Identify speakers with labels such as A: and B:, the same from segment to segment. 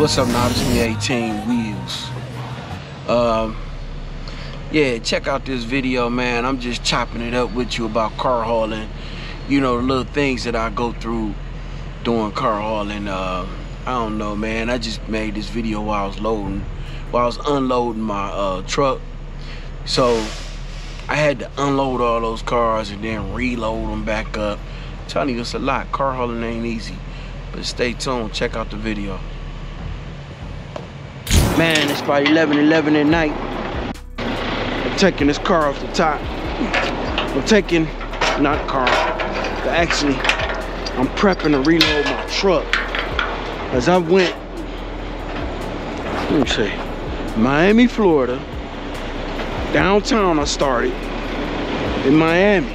A: What's up now? This is me, 18 Wheels. Yeah, check out this video, man. I'm just chopping it up with you about car hauling. You know, the little things that I go through doing car hauling. I don't know, man. I just made this video while I was unloading my truck. So I had to unload all those cars and then reload them back up. I'm telling you, it's a lot. Car hauling ain't easy. But stay tuned. Check out the video. Man, it's about 11 at night. I'm taking this car off the top. I'm taking, not the car, but actually, I'm prepping to reload my truck. As I went, let me see, Miami, Florida. Downtown I started, in Miami.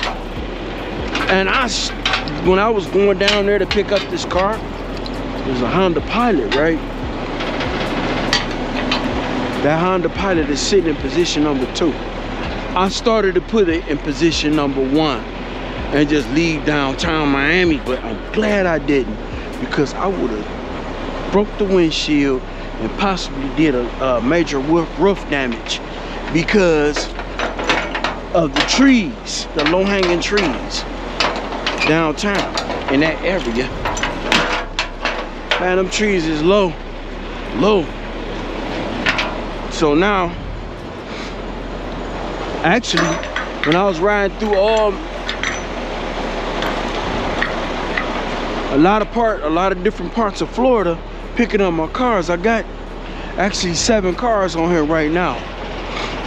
A: And when I was going down there to pick up this car, it was a Honda Pilot, right? That Honda Pilot is sitting in position number 2. I started to put it in position number 1 and just leave downtown Miami, but I'm glad I didn't, because I would have broke the windshield and possibly did a major roof damage because of the trees, the low-hanging trees downtown in that area. Man, them trees is low. So now, actually, when I was riding through a lot of different parts of Florida, picking up my cars, I got actually 7 cars on here right now.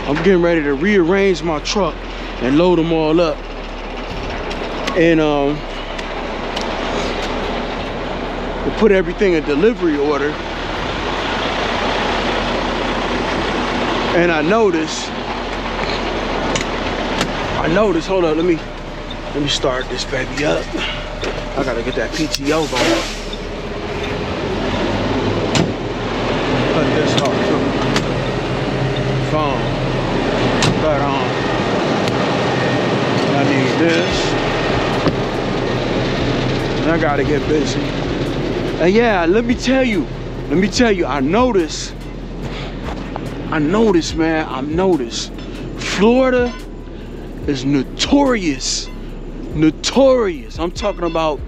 A: I'm getting ready to rearrange my truck and load them all up, and to put everything in delivery order. And I noticed, hold up, let me start this baby up. I gotta get that PTO going. Put this off too. Phone. That on. I need this. And I gotta get busy. And yeah, let me tell you, I noticed, man, Florida is notorious. I'm talking about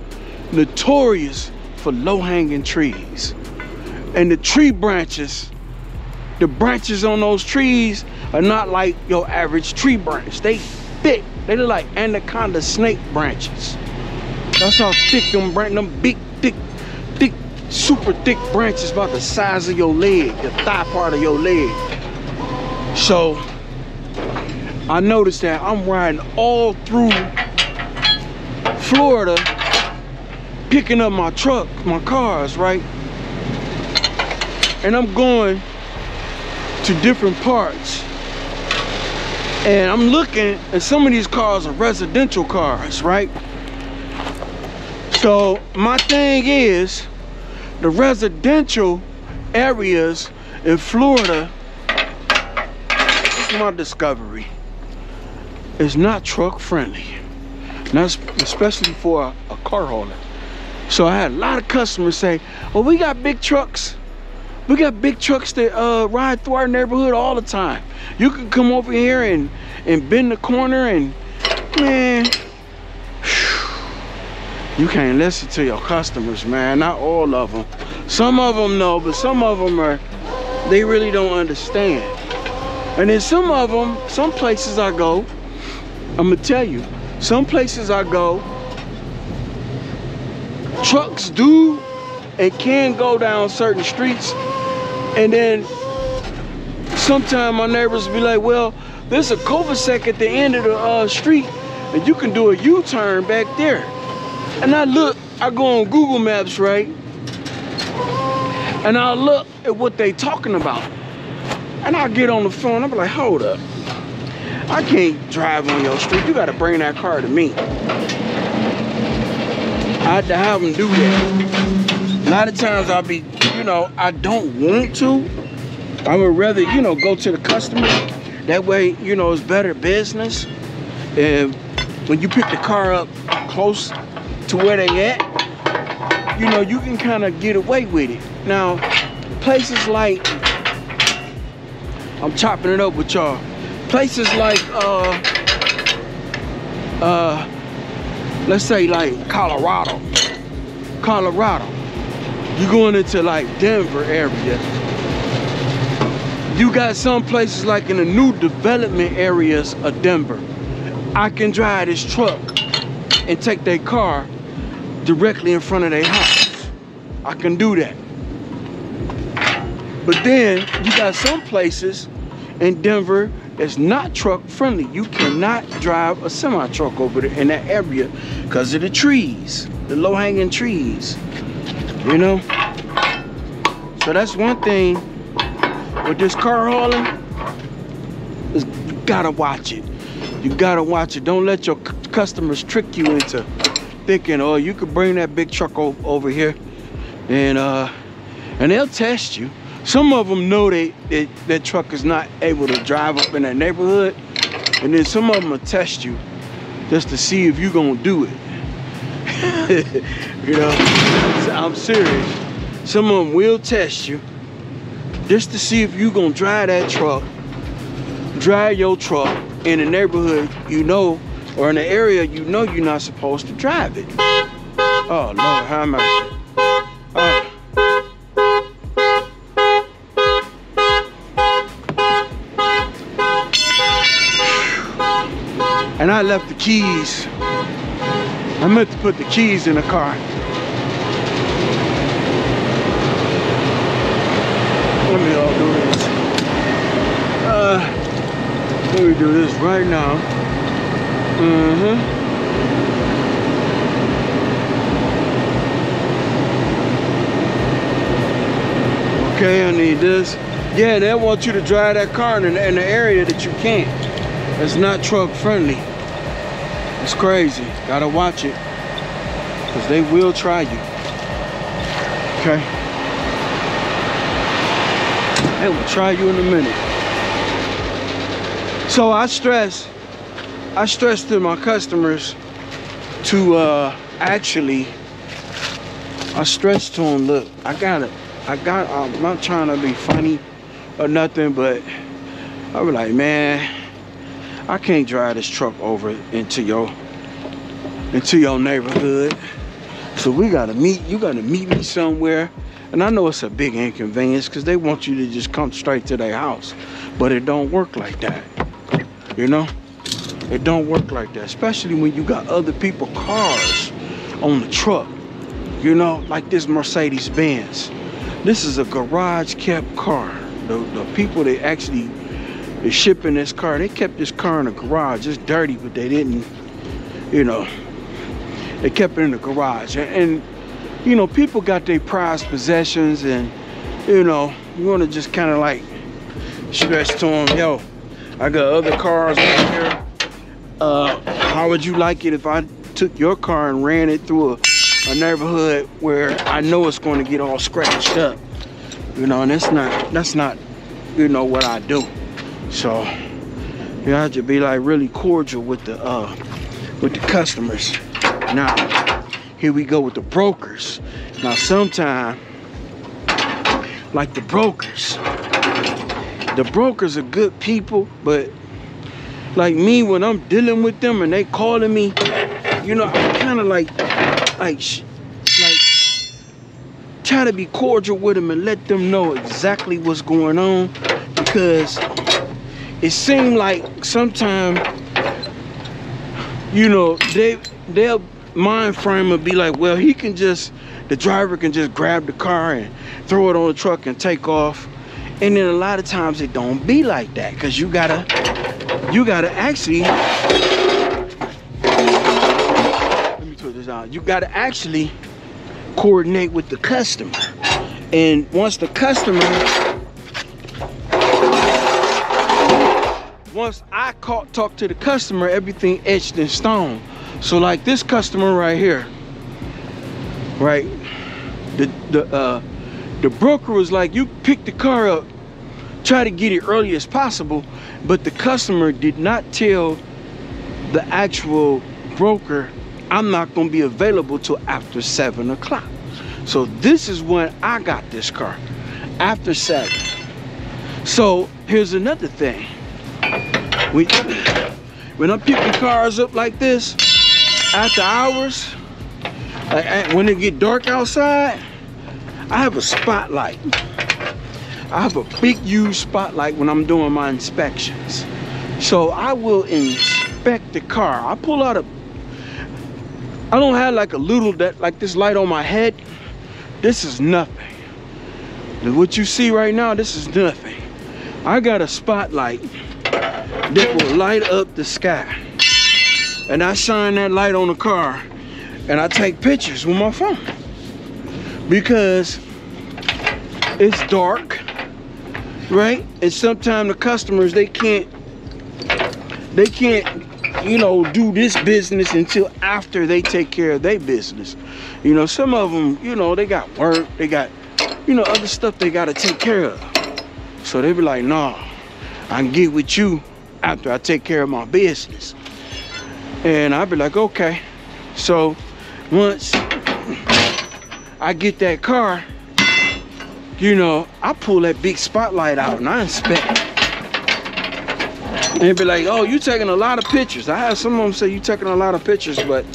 A: notorious for low-hanging trees. And the tree branches, the branches on those trees are not like your average tree branch. They thick. They look like anaconda snake branches. That's how thick them big, thick, super thick branches, about the size of your leg, the thigh part of your leg. So I noticed that I'm riding all through Florida, picking up my truck, my cars, right? And I'm going to different parts, and I'm looking, and some of these cars are residential cars, right? So my thing is, the residential areas in Florida, this is my discovery, is not truck friendly, not especially for a car hauler. So I had a lot of customers say, well, we got big trucks. We got big trucks that ride through our neighborhood all the time. You can come over here and bend the corner, and man, you can't listen to your customers, man. Not all of them. Some of them know, but some of them they really don't understand. And then some of them, some places I go, I'm gonna tell you, some places I go, trucks do and can go down certain streets, and then sometimes my neighbors be like, well, there's a cul-de-sac at the end of the street, and you can do a U-turn back there. And I go on Google Maps, right? And I look at what they talking about. And I get on the phone, I'm like, hold up. I can't drive on your street. You gotta bring that car to me. I had to have them do that. A lot of times I'll be, I don't want to. I would rather, go to the customer. That way, it's better business. And when you pick the car up close to where they at, you can kind of get away with it. Now, places like, I'm chopping it up with y'all. Places like, let's say like Colorado. You going into like Denver area. You got some places like in the new development areas of Denver. I can drive this truck and take their car directly in front of their house. I can do that. But then you got some places in Denver that's not truck friendly. You cannot drive a semi truck over there in that area because of the trees, the low hanging trees, you know? So that's one thing with this car hauling, is you gotta watch it. You gotta watch it. Don't let your customers trick you into thinking, oh, you could bring that big truck over here and they'll test you. Some of them know that truck is not able to drive up in that neighborhood, and then some of them will test you just to see if you're gonna do it. You know, I'm serious. Some of them will test you just to see if you're gonna drive that truck, drive your truck in a neighborhood you know, or in an area you know you're not supposed to drive it. Oh Lord, how am I? And I left the keys. I meant to put the keys in the car. Let me do this. Let me do this right now. Okay, I need this. Yeah, they want you to drive that car in the area that you can't. It's not truck friendly. It's crazy. Gotta watch it, because they will try you. Okay? They will try you in a minute. So I stress to my customers to I stress to them, look, I'm not trying to be funny or nothing, but I was like, man, I can't drive this truck over into your neighborhood. So we gotta meet, you gotta meet me somewhere. And I know it's a big inconvenience because they want you to just come straight to their house. But it don't work like that. You know? It don't work like that. Especially when you got other people's cars on the truck. You know, like this Mercedes Benz. This is a garage kept car. The people that actually is shipping this car, they kept this car in the garage. It's dirty, but they didn't, you know, they kept it in the garage. And you know, people got their prized possessions, and you know, you want to just kind of like stress to them, yo, I got other cars out here. How would you like it if I took your car and ran it through a neighborhood where I know it's going to get all scratched up? You know, and that's not, you know, what I do. So you have to be like really cordial with the customers. Now, here we go with the brokers. Now, sometimes, like the brokers are good people, but like me, when I'm dealing with them and they calling me, you know, I kind of like try to be cordial with them and let them know exactly what's going on, because it seems like sometimes, you know, they'll mind frame will be like, well, the driver can just grab the car and throw it on the truck and take off. And then a lot of times it don't be like that, because you gotta actually, let me put this out. You gotta actually coordinate with the customer. And once I talk to the customer, everything etched in stone. So like this customer right here, right? The broker was like, you pick the car up, try to get it early as possible, but the customer did not tell the actual broker, I'm not gonna be available till after 7 o'clock. So this is when I got this car. after 7. So here's another thing. When I'm picking cars up like this, after hours, like when it get dark outside, I have a spotlight. I have a big, huge spotlight when I'm doing my inspections. So I will inspect the car. I pull out I don't have like a little, like this light on my head. This is nothing. What you see right now, this is nothing. I got a spotlight that will light up the sky. And I shine that light on the car and I take pictures with my phone. Because it's dark, right? And sometimes the customers, they can't, you know, do this business until after they take care of their business. You know, some of them, you know, they got work, they got, you know, other stuff they got to take care of. So they be like, nah, I can get with you after I take care of my business. And I'll be like, okay. So once I get that car, you know, I pull that big spotlight out and I inspect. And they be like, oh, you taking a lot of pictures. I have some of them say you taking a lot of pictures, but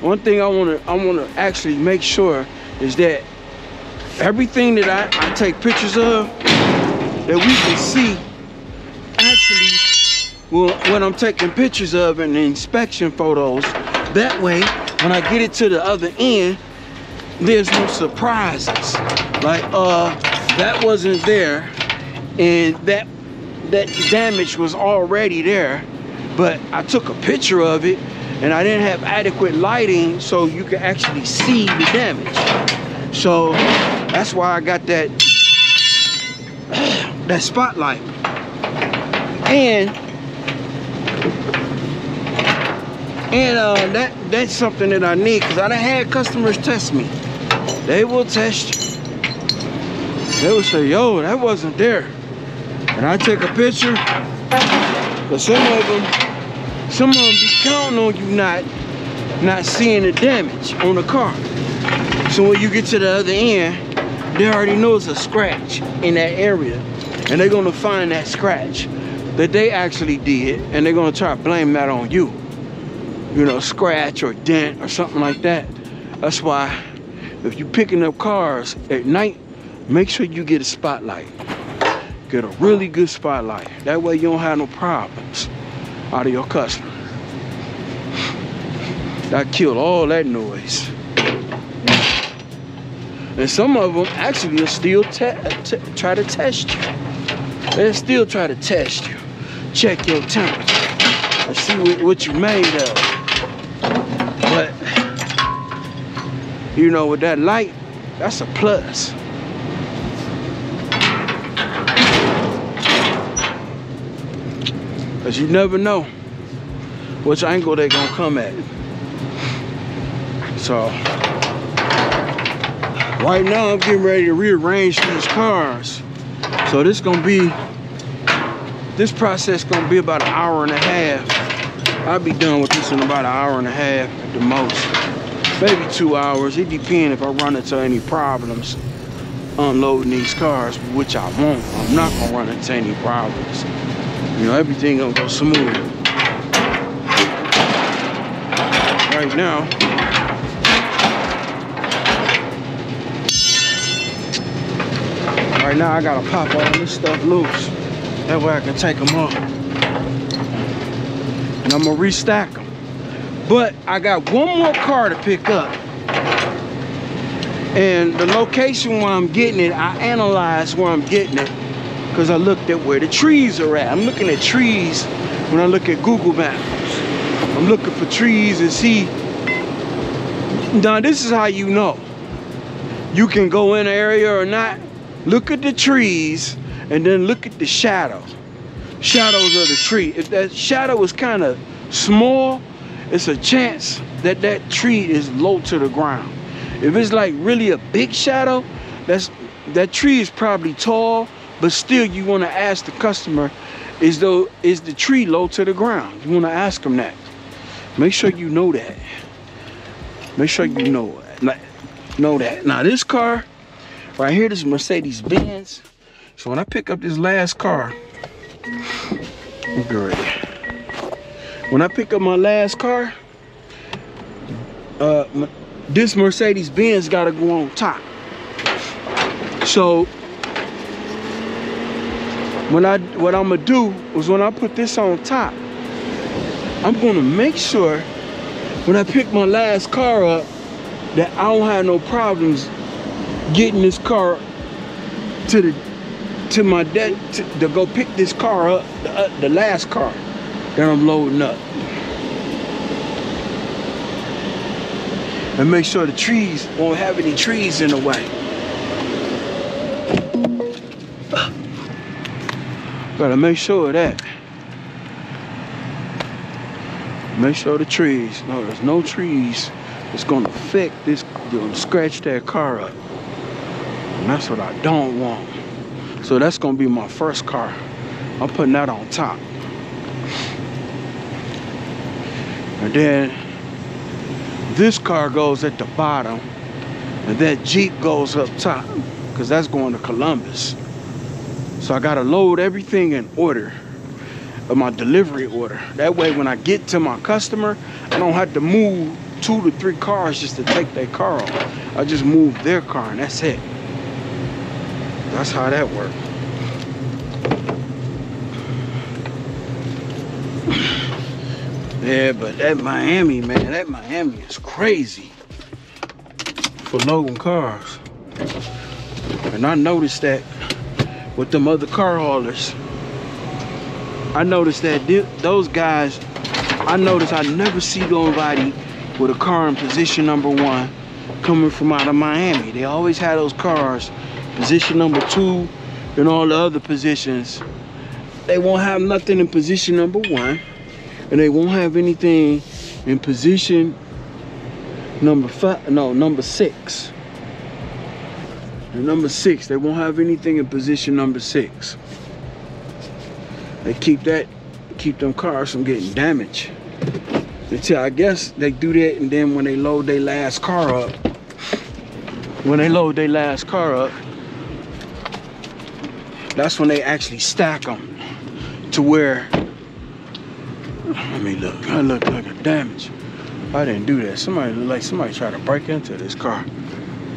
A: one thing I wanna actually make sure is that everything that I take pictures of, that we can see actually when I'm taking pictures of in the inspection photos. That way, when I get it to the other end, there's no surprises. Like, that wasn't there, and that damage was already there, but I took a picture of it, and I didn't have adequate lighting so you can actually see the damage. So that's why I got that spotlight. And that's something that I need, because I done had customers test me. They will test you. They will say, yo, that wasn't there. And I take a picture, but some of them be counting on you not seeing the damage on the car. So when you get to the other end, they already know it's a scratch in that area, and they're gonna find that scratch that they actually did, and they're gonna try to blame that on you. You know, scratch or dent or something like that. That's why if you're picking up cars at night, make sure you get a spotlight. Get a really good spotlight. That way you don't have no problems out of your customer. That killed all that noise. And some of them actually will still try to test you. They'll still try to test you. Check your temperature and see what you made of. But, you know, with that light, that's a plus. Because you never know which angle they're going to come at. So, right now I'm getting ready to rearrange these cars. So this process gonna be about an hour and a half. I'll be done with this in about an hour and a half at the most. Maybe 2 hours. It depends if I run into any problems unloading these cars, which I won't. I'm not gonna run into any problems. You know, everything gonna go smooth. Right now, I gotta pop all this stuff loose. That way I can take them off. And I'm gonna restack them. But I got one more car to pick up. And the location where I'm getting it, I analyzed where I'm getting it, because I looked at where the trees are at. I'm looking at trees when I look at Google Maps. I'm looking for trees and see. Now this is how you know. You can go in the area or not. Look at the trees and then look at the shadow. Shadows of the tree. If that shadow is kind of small, it's a chance that that tree is low to the ground. If it's like really a big shadow, that tree is probably tall, but still you want to ask the customer, is the tree low to the ground? You want to ask them that. Make sure you know that. Make sure you know that. Now this car, Right here, this is Mercedes Benz. So when I pick up this last car, get ready. When I pick up my last car, this Mercedes Benz gotta go on top. So what I'm gonna do is when I put this on top, I'm gonna make sure when I pick my last car up that I don't have no problems getting this car to go pick this car up, the last car that I'm loading up. And make sure the trees won't have any trees in the way. Gotta make sure of that. Make sure the trees, no, there's no trees that's gonna affect this, gonna scratch that car up. And that's what I don't want. So that's gonna be my first car. I'm putting that on top. And then this car goes at the bottom, and that Jeep goes up top, because that's going to Columbus. So I gotta load everything in order of my delivery order. That way when I get to my customer, I don't have to move 2 to 3 cars just to take their car off. I just move their car and that's it. That's how that works. Yeah, but that Miami, man, that Miami is crazy for loading cars. And I noticed that with them other car haulers. I noticed that those guys, I never see nobody with a car in position number 1 coming from out of Miami. They always have those cars, position number 2 and all the other positions. They won't have nothing in position number 1. And they won't have anything in position number 5, no, number 6. And number 6, they won't have anything in position number 6. They keep them cars from getting damaged. Until I guess they do that, and then when they load their last car up, that's when they actually stack them to where, I mean, look, I look like a damage. I didn't do that. Somebody looked like somebody tried to break into this car.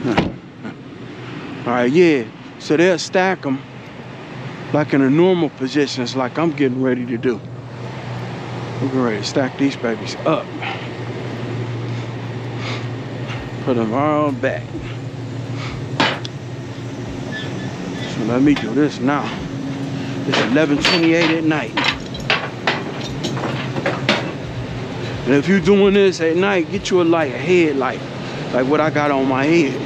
A: All right, yeah. So they'll stack them like in a normal positions, like I'm getting ready to do. We're getting ready to stack these babies up. Put them all back. So let me do this now. It's 11:28 at night. And if you're doing this at night, get you a light, a headlight, like what I got on my head.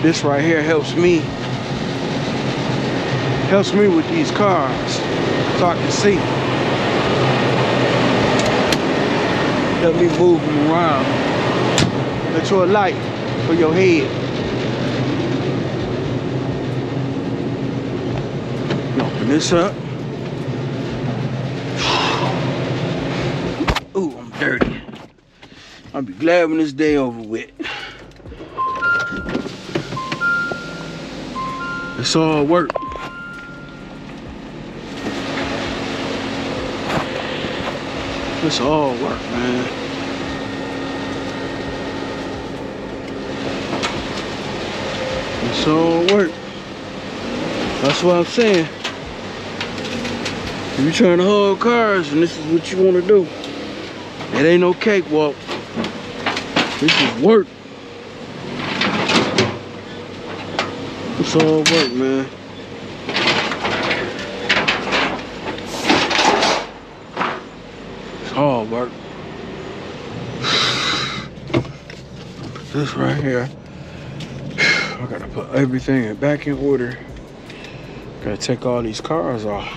A: This right here helps me with these cars, so I can see. Help me move them around. Get you a light for your head. Open this up. Ooh, I'm dirty. I'll be glad when this day over with. It's all work. It's all work, man. It's all work. That's what I'm saying. If you're trying to haul cars and this is what you want to do, it ain't no cakewalk. This is work. It's all work, man. It's all work. This right here, I gotta put everything back in order. Gotta take all these cars off.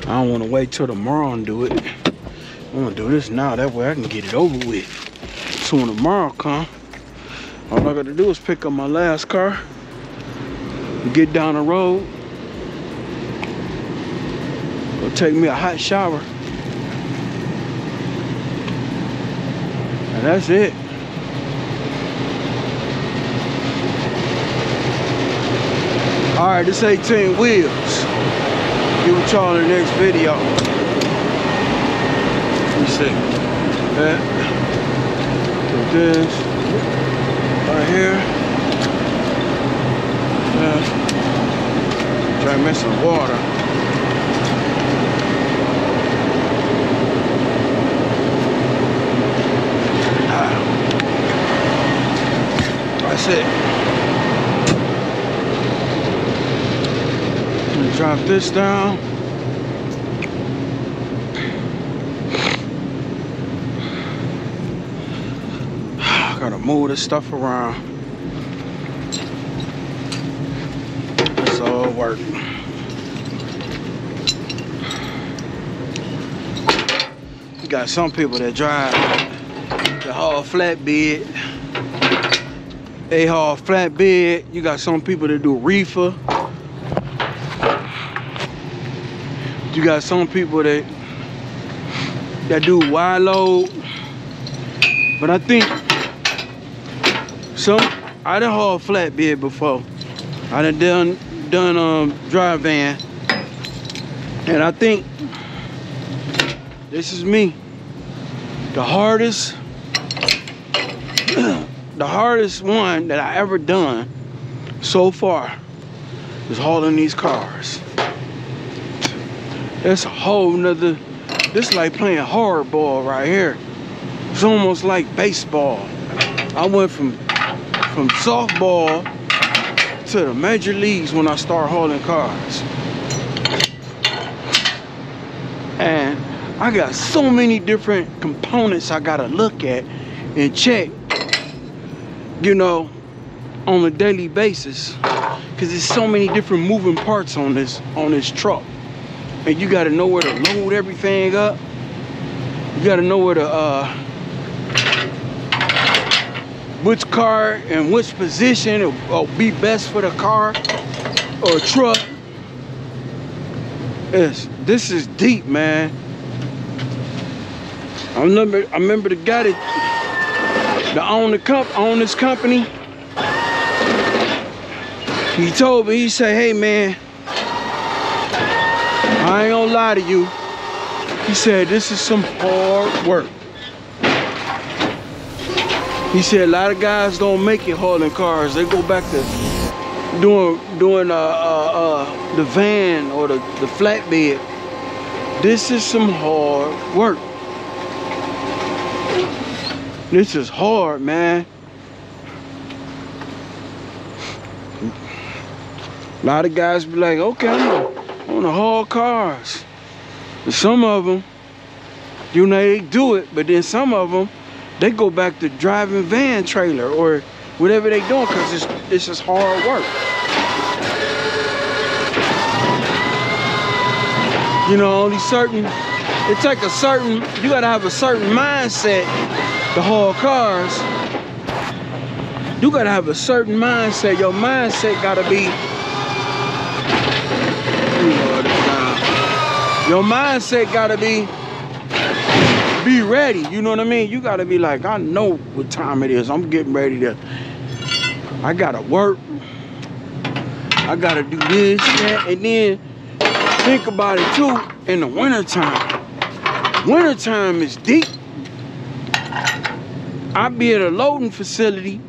A: I don't want to wait till tomorrow and do it. I'm gonna do this now, that way I can get it over with. So when tomorrow comes, all I gotta do is pick up my last car, get down the road, go take me a hot shower, and that's it. All right, this 18 wheels. Get with y'all in the next video. Let me see. That. Put this right here. Try to mix some water. That's it. I'm gonna drop this down. I gotta move this stuff around. It's all work. You got some people that drive the haul flatbed. They haul flatbed. You got some people that do reefer. You got some people that do wide load. But I think I done hauled flatbed before. I done dry van. And I think this is me. The hardest one that I ever done so far is hauling these cars. That's a whole nother, this is like playing hardball right here. It's almost like baseball. I went from softball to the major leagues when I started hauling cars. And I got so many different components I gotta look at and check, you know, on a daily basis, because there's so many different moving parts on this truck. And you gotta know where to load everything up. You gotta know where to which car and which position will be best for the car or truck. This is deep, man. I remember the guy that owned this company. He told me, he said, "Hey man, I ain't gonna lie to you." He said, "This is some hard work." He said a lot of guys don't make it hauling cars. They go back to doing the van or the flatbed. This is some hard work. This is hard, man. A lot of guys be like, "Okay, I want to haul cars." And some of them, you know, they do it, but then some of them, they go back to driving van trailer or whatever they doing, because it's just hard work. You know, only certain, it take a certain, you gotta have a certain mindset to haul cars. You gotta have a certain mindset. Your mindset gotta be, your mindset gotta be ready. You know what I mean? You gotta be like, I know what time it is. I'm getting ready to, I gotta work. I gotta do this, that, and then think about it too in the wintertime. Wintertime is deep. I be at a loading facility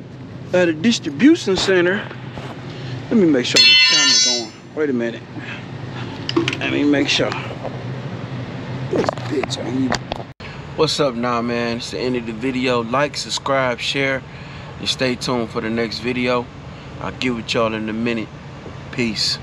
A: at a distribution center. Let me make sure this camera's going. Wait a minute. Let me make sure. This bitch on you. What's up now, man? It's the end of the video. Like, subscribe, share, and stay tuned for the next video. I'll get with y'all in a minute. Peace.